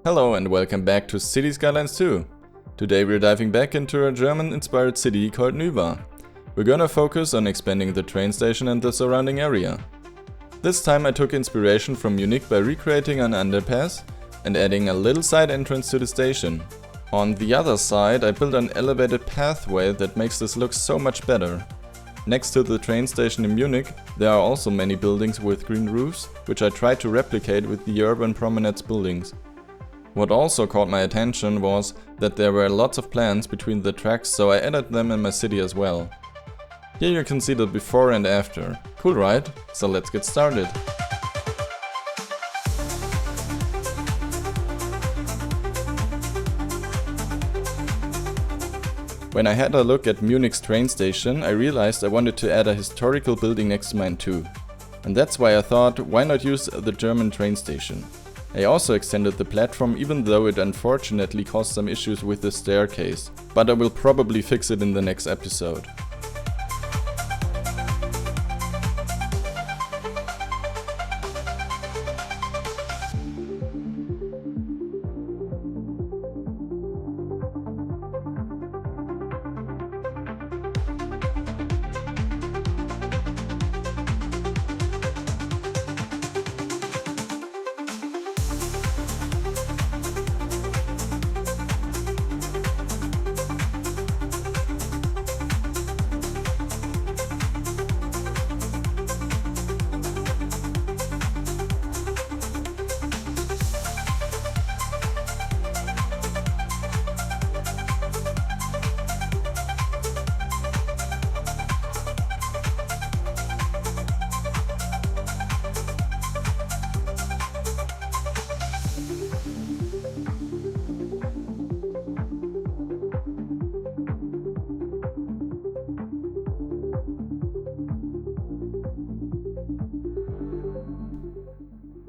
Hello and welcome back to City Skylines 2. Today we're diving back into a German-inspired city called Nüwa. We're gonna focus on expanding the train station and the surrounding area. This time I took inspiration from Munich by recreating an underpass and adding a little side entrance to the station. On the other side I built an elevated pathway that makes this look so much better. Next to the train station in Munich, there are also many buildings with green roofs, which I tried to replicate with the Urban Promenad's buildings. What also caught my attention was that there were lots of plants between the tracks, so I added them in my city as well. Here you can see the before and after. Cool, right? So let's get started. When I had a look at Munich's train station, I realized I wanted to add a historical building next to mine too. And that's why I thought, why not use the German train station? I also extended the platform, even though it unfortunately caused some issues with the staircase, but I will probably fix it in the next episode.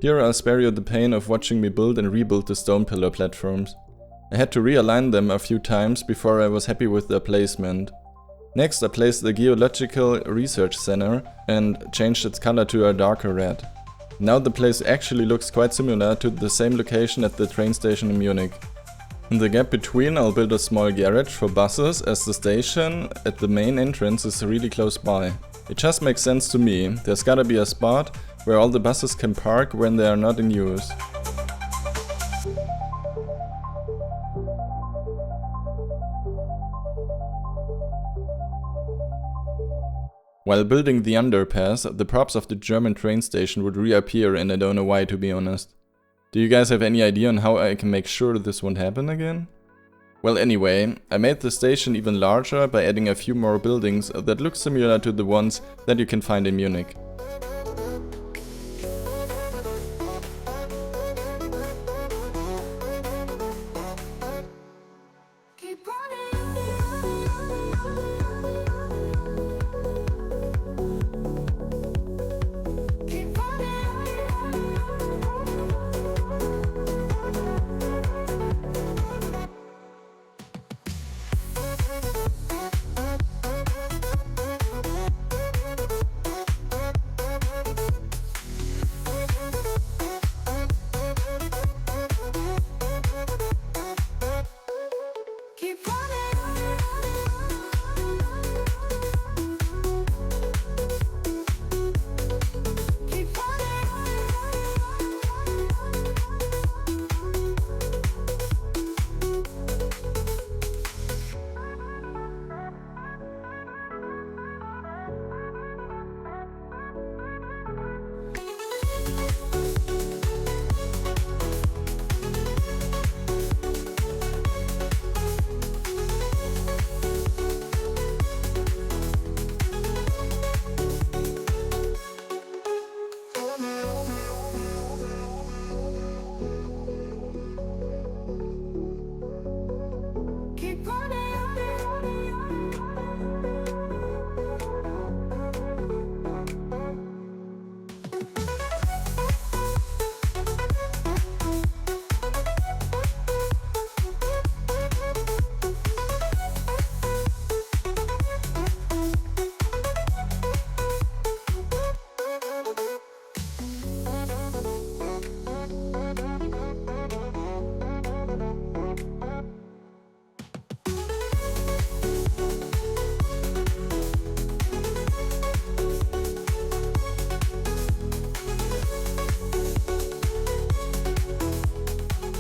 Here I'll spare you the pain of watching me build and rebuild the stone pillar platforms. I had to realign them a few times before I was happy with their placement. Next I placed the Geological Research Center and changed its color to a darker red. Now the place actually looks quite similar to the same location at the train station in Munich. In the gap between I'll build a small garage for buses, as the station at the main entrance is really close by. It just makes sense to me. There's gotta be a spot where all the buses can park when they are not in use. While building the underpass, the props of the German train station would reappear and I don't know why, to be honest. Do you guys have any idea on how I can make sure this won't happen again? Well, anyway, I made the station even larger by adding a few more buildings that look similar to the ones that you can find in Munich.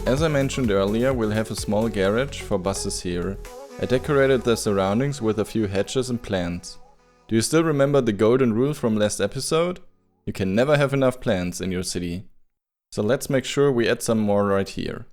As I mentioned earlier, we'll have a small garage for buses here. I decorated the surroundings with a few hedges and plants. Do you still remember the golden rule from last episode? You can never have enough plants in your city. So let's make sure we add some more right here.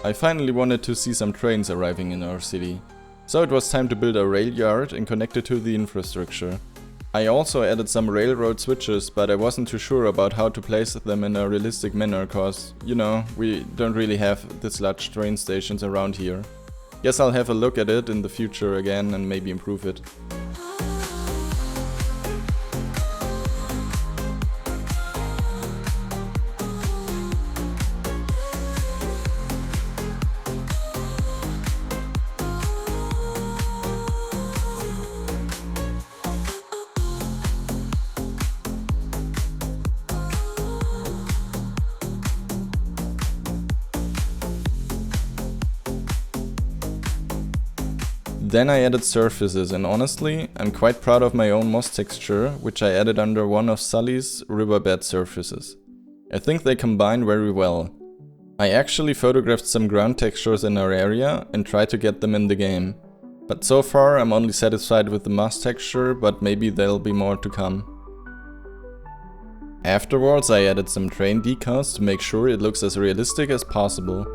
I finally wanted to see some trains arriving in our city. So it was time to build a Railyard and connect it to the infrastructure. I also added some railroad switches, but I wasn't too sure about how to place them in a realistic manner cause, you know, we don't really have this large train stations around here. Guess I'll have a look at it in the future again and maybe improve it. Then I added surfaces, and honestly, I'm quite proud of my own moss texture, which I added under one of Sully's riverbed surfaces. I think they combine very well. I actually photographed some ground textures in our area and tried to get them in the game. But so far I'm only satisfied with the moss texture, but maybe there'll be more to come. Afterwards I added some train decals to make sure it looks as realistic as possible.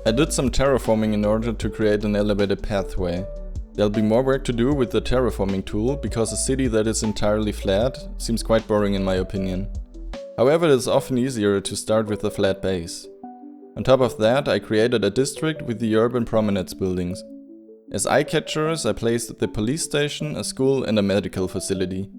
I did some terraforming in order to create an elevated pathway. There'll be more work to do with the terraforming tool, because a city that is entirely flat seems quite boring in my opinion. However, it is often easier to start with a flat base. On top of that, I created a district with the Urban Promenad's buildings. As eye-catchers, I placed the police station, a school and a medical facility.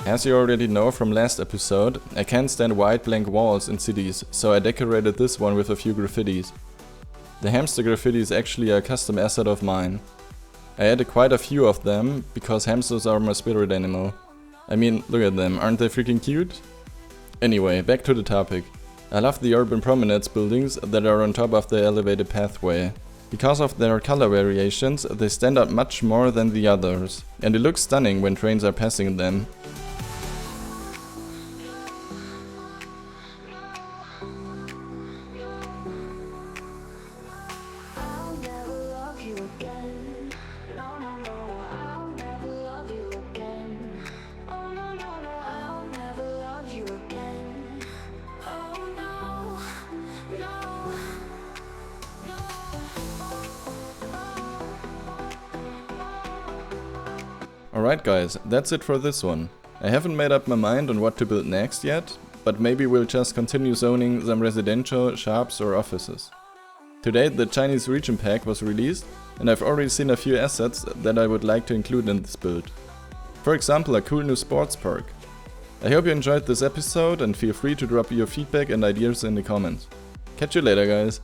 As you already know from last episode, I can't stand white blank walls in cities, so I decorated this one with a few graffitis. The hamster graffiti is actually a custom asset of mine. I added quite a few of them, because hamsters are my spirit animal. I mean, look at them, aren't they freaking cute? Anyway, back to the topic. I love the Urban Promenad's buildings that are on top of the elevated pathway. Because of their color variations, they stand out much more than the others, and it looks stunning when trains are passing them. Alright guys, that's it for this one. I haven't made up my mind on what to build next yet, but maybe we'll just continue zoning some residential, shops or offices. Today the Chinese region pack was released and I've already seen a few assets that I would like to include in this build. For example, a cool new sports park. I hope you enjoyed this episode and feel free to drop your feedback and ideas in the comments. Catch you later guys!